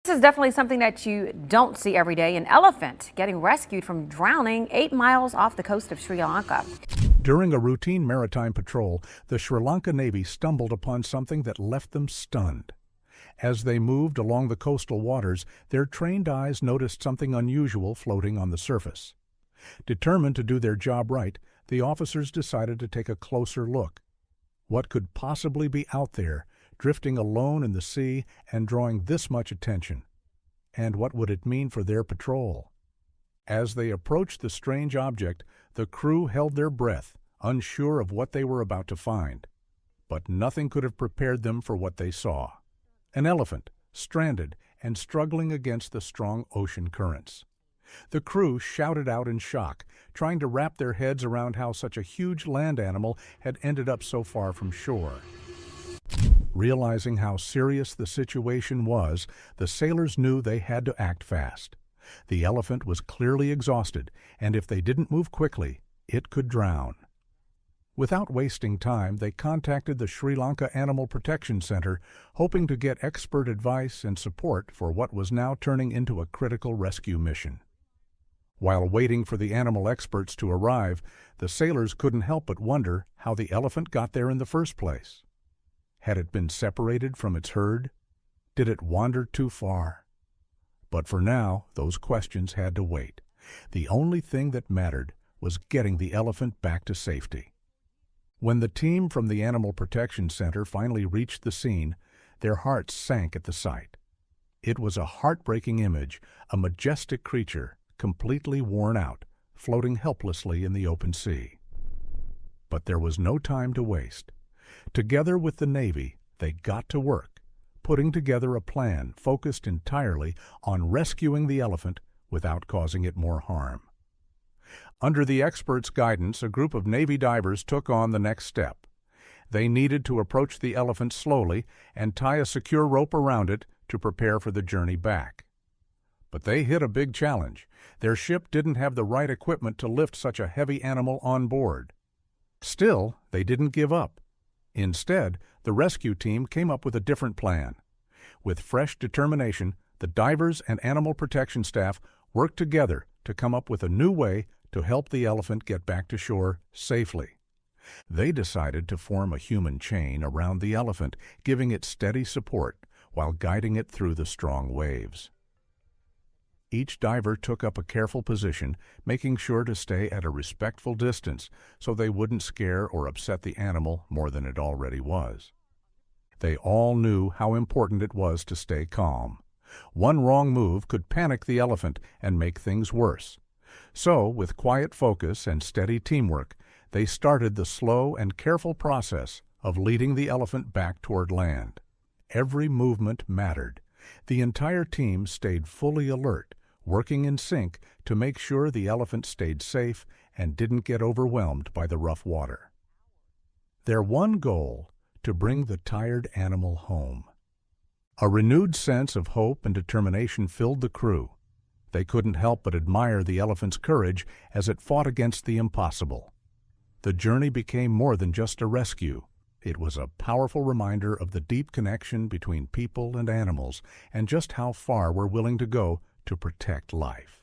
This is definitely something that you don't see every day. An elephant getting rescued from drowning 8 miles off the coast of Sri Lanka. During a routine maritime patrol, the Sri Lanka Navy stumbled upon something that left them stunned. As they moved along the coastal waters, their trained eyes noticed something unusual floating on the surface. Determined to do their job right, the officers decided to take a closer look. What could possibly be out there, drifting alone in the sea and drawing this much attention? And what would it mean for their patrol? As they approached the strange object, the crew held their breath, unsure of what they were about to find. But nothing could have prepared them for what they saw. An elephant, stranded and struggling against the strong ocean currents. The crew shouted out in shock, trying to wrap their heads around how such a huge land animal had ended up so far from shore. Realizing how serious the situation was, the sailors knew they had to act fast. The elephant was clearly exhausted, and if they didn't move quickly, it could drown. Without wasting time, they contacted the Sri Lanka Animal Protection Center, hoping to get expert advice and support for what was now turning into a critical rescue mission. While waiting for the animal experts to arrive, the sailors couldn't help but wonder how the elephant got there in the first place. Had it been separated from its herd? Did it wander too far? But for now, those questions had to wait. The only thing that mattered was getting the elephant back to safety. When the team from the Animal Protection Center finally reached the scene, their hearts sank at the sight. It was a heartbreaking image, a majestic creature, completely worn out, floating helplessly in the open sea. But there was no time to waste. Together with the Navy, they got to work, putting together a plan focused entirely on rescuing the elephant without causing it more harm. Under the experts' guidance, a group of Navy divers took on the next step. They needed to approach the elephant slowly and tie a secure rope around it to prepare for the journey back. But they hit a big challenge. Their ship didn't have the right equipment to lift such a heavy animal on board. Still, they didn't give up. Instead, the rescue team came up with a different plan. With fresh determination, the divers and animal protection staff worked together to come up with a new way to help the elephant get back to shore safely. They decided to form a human chain around the elephant, giving it steady support while guiding it through the strong waves. Each diver took up a careful position, making sure to stay at a respectful distance so they wouldn't scare or upset the animal more than it already was. They all knew how important it was to stay calm. One wrong move could panic the elephant and make things worse. So, with quiet focus and steady teamwork, they started the slow and careful process of leading the elephant back toward land. Every movement mattered. The entire team stayed fully alert, working in sync to make sure the elephant stayed safe and didn't get overwhelmed by the rough water. Their one goal: to bring the tired animal home. A renewed sense of hope and determination filled the crew. They couldn't help but admire the elephant's courage as it fought against the impossible. The journey became more than just a rescue. It was a powerful reminder of the deep connection between people and animals and just how far we're willing to go to protect life.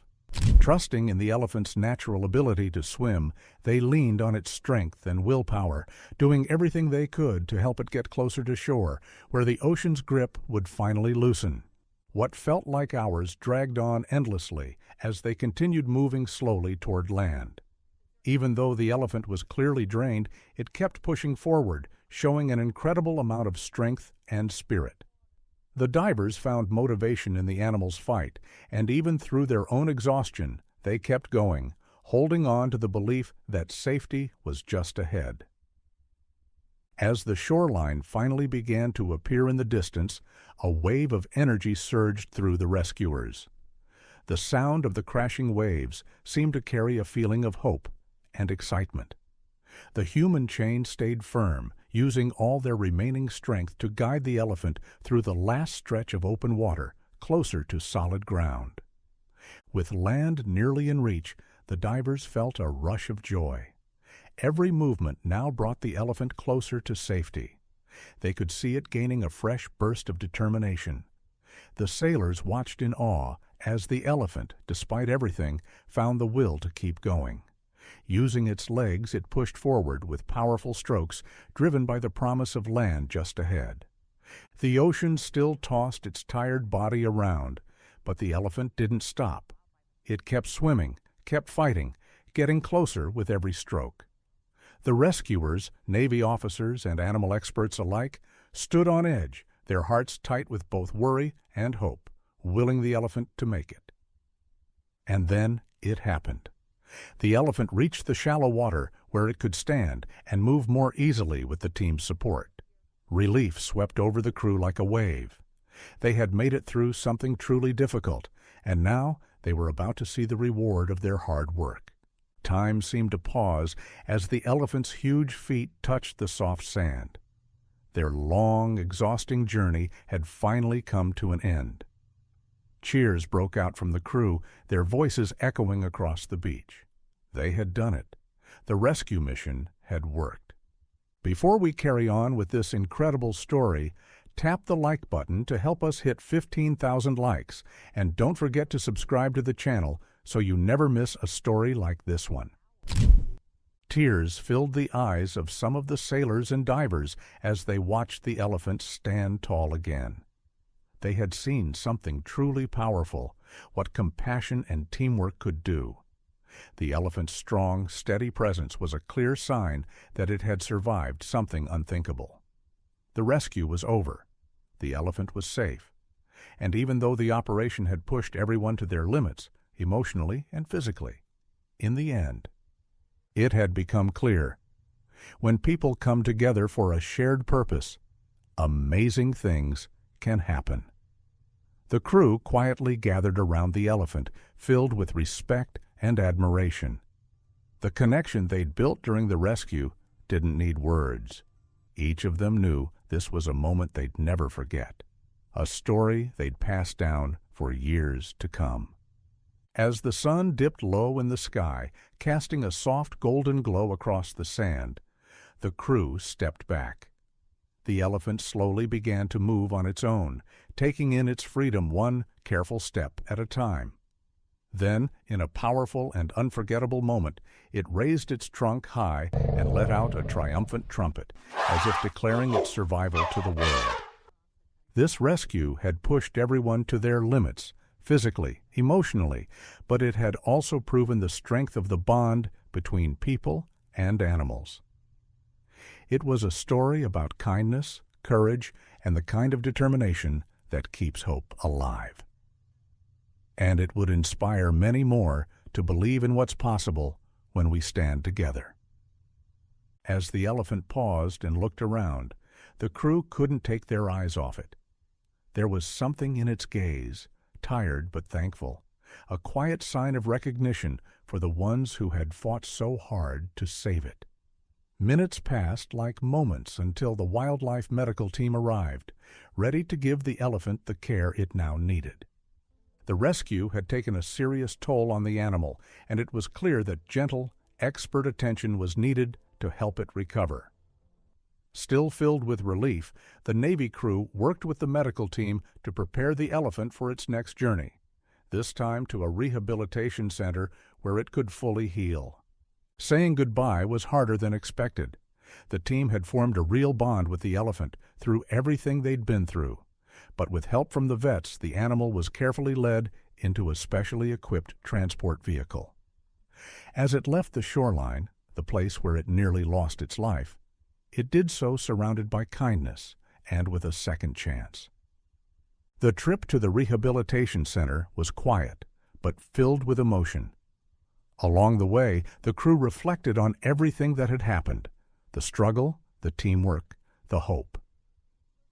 Trusting in the elephant's natural ability to swim, they leaned on its strength and willpower, doing everything they could to help it get closer to shore, where the ocean's grip would finally loosen. What felt like hours dragged on endlessly as they continued moving slowly toward land. Even though the elephant was clearly drained, it kept pushing forward, showing an incredible amount of strength and spirit. The divers found motivation in the animal's fight, and even through their own exhaustion, they kept going, holding on to the belief that safety was just ahead. As the shoreline finally began to appear in the distance, a wave of energy surged through the rescuers. The sound of the crashing waves seemed to carry a feeling of hope and excitement. The human chain stayed firm, using all their remaining strength to guide the elephant through the last stretch of open water, closer to solid ground. With land nearly in reach, the divers felt a rush of joy. Every movement now brought the elephant closer to safety. They could see it gaining a fresh burst of determination. The sailors watched in awe as the elephant, despite everything, found the will to keep going. Using its legs, it pushed forward with powerful strokes, driven by the promise of land just ahead. The ocean still tossed its tired body around, but the elephant didn't stop. It kept swimming, kept fighting, getting closer with every stroke. The rescuers, Navy officers and animal experts alike, stood on edge, their hearts tight with both worry and hope, willing the elephant to make it. And then it happened. The elephant reached the shallow water where it could stand and move more easily with the team's support. Relief swept over the crew like a wave. They had made it through something truly difficult, and now they were about to see the reward of their hard work. Time seemed to pause as the elephant's huge feet touched the soft sand. Their long, exhausting journey had finally come to an end. Cheers broke out from the crew, their voices echoing across the beach. They had done it. The rescue mission had worked. Before we carry on with this incredible story, tap the like button to help us hit 15,000 likes, and don't forget to subscribe to the channel so you never miss a story like this one. Tears filled the eyes of some of the sailors and divers as they watched the elephant stand tall again. They had seen something truly powerful, what compassion and teamwork could do. The elephant's strong, steady presence was a clear sign that it had survived something unthinkable. The rescue was over. The elephant was safe. And even though the operation had pushed everyone to their limits, emotionally and physically, in the end, it had become clear. When people come together for a shared purpose, amazing things can happen. The crew quietly gathered around the elephant, filled with respect and admiration. The connection they'd built during the rescue didn't need words. Each of them knew this was a moment they'd never forget, a story they'd pass down for years to come. As the sun dipped low in the sky, casting a soft golden glow across the sand, the crew stepped back. The elephant slowly began to move on its own, taking in its freedom one careful step at a time. Then, in a powerful and unforgettable moment, it raised its trunk high and let out a triumphant trumpet, as if declaring its survival to the world. This rescue had pushed everyone to their limits, physically, emotionally, but it had also proven the strength of the bond between people and animals. It was a story about kindness, courage, and the kind of determination that keeps hope alive. And it would inspire many more to believe in what's possible when we stand together. As the elephant paused and looked around, the crew couldn't take their eyes off it. There was something in its gaze, tired but thankful, a quiet sign of recognition for the ones who had fought so hard to save it. Minutes passed like moments until the wildlife medical team arrived, ready to give the elephant the care it now needed. The rescue had taken a serious toll on the animal, and it was clear that gentle, expert attention was needed to help it recover. Still filled with relief, the Navy crew worked with the medical team to prepare the elephant for its next journey, this time to a rehabilitation center where it could fully heal. Saying goodbye was harder than expected. The team had formed a real bond with the elephant through everything they'd been through. But with help from the vets, the animal was carefully led into a specially equipped transport vehicle. As it left the shoreline, the place where it nearly lost its life, it did so surrounded by kindness and with a second chance. The trip to the rehabilitation center was quiet, but filled with emotion. Along the way, the crew reflected on everything that had happened, the struggle, the teamwork, the hope.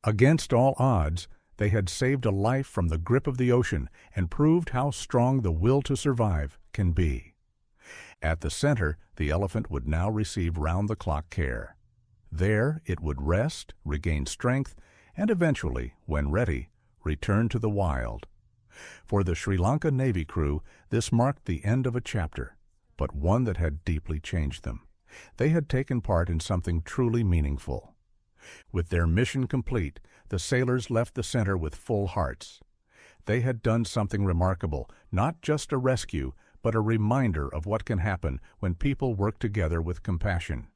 Against all odds, they had saved a life from the grip of the ocean and proved how strong the will to survive can be. At the center, the elephant would now receive round-the-clock care. There it would rest, regain strength, and eventually, when ready, return to the wild. For the Sri Lanka Navy crew, this marked the end of a chapter, but one that had deeply changed them. They had taken part in something truly meaningful. With their mission complete, the sailors left the center with full hearts. They had done something remarkable, not just a rescue, but a reminder of what can happen when people work together with compassion.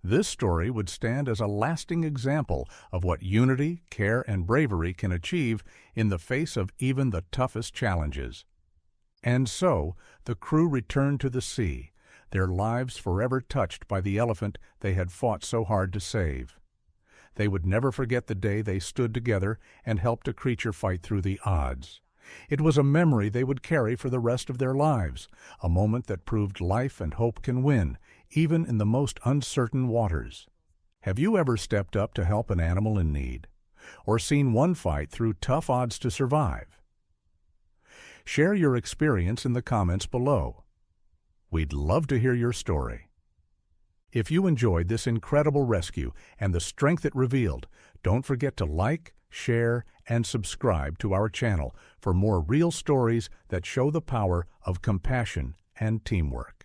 This story would stand as a lasting example of what unity, care, and bravery can achieve in the face of even the toughest challenges. And so, the crew returned to the sea, their lives forever touched by the elephant they had fought so hard to save. They would never forget the day they stood together and helped a creature fight through the odds. It was a memory they would carry for the rest of their lives, a moment that proved life and hope can win, even in the most uncertain waters. Have you ever stepped up to help an animal in need? Or seen one fight through tough odds to survive? Share your experience in the comments below. We'd love to hear your story. If you enjoyed this incredible rescue and the strength it revealed, don't forget to like, share, and subscribe to our channel for more real stories that show the power of compassion and teamwork.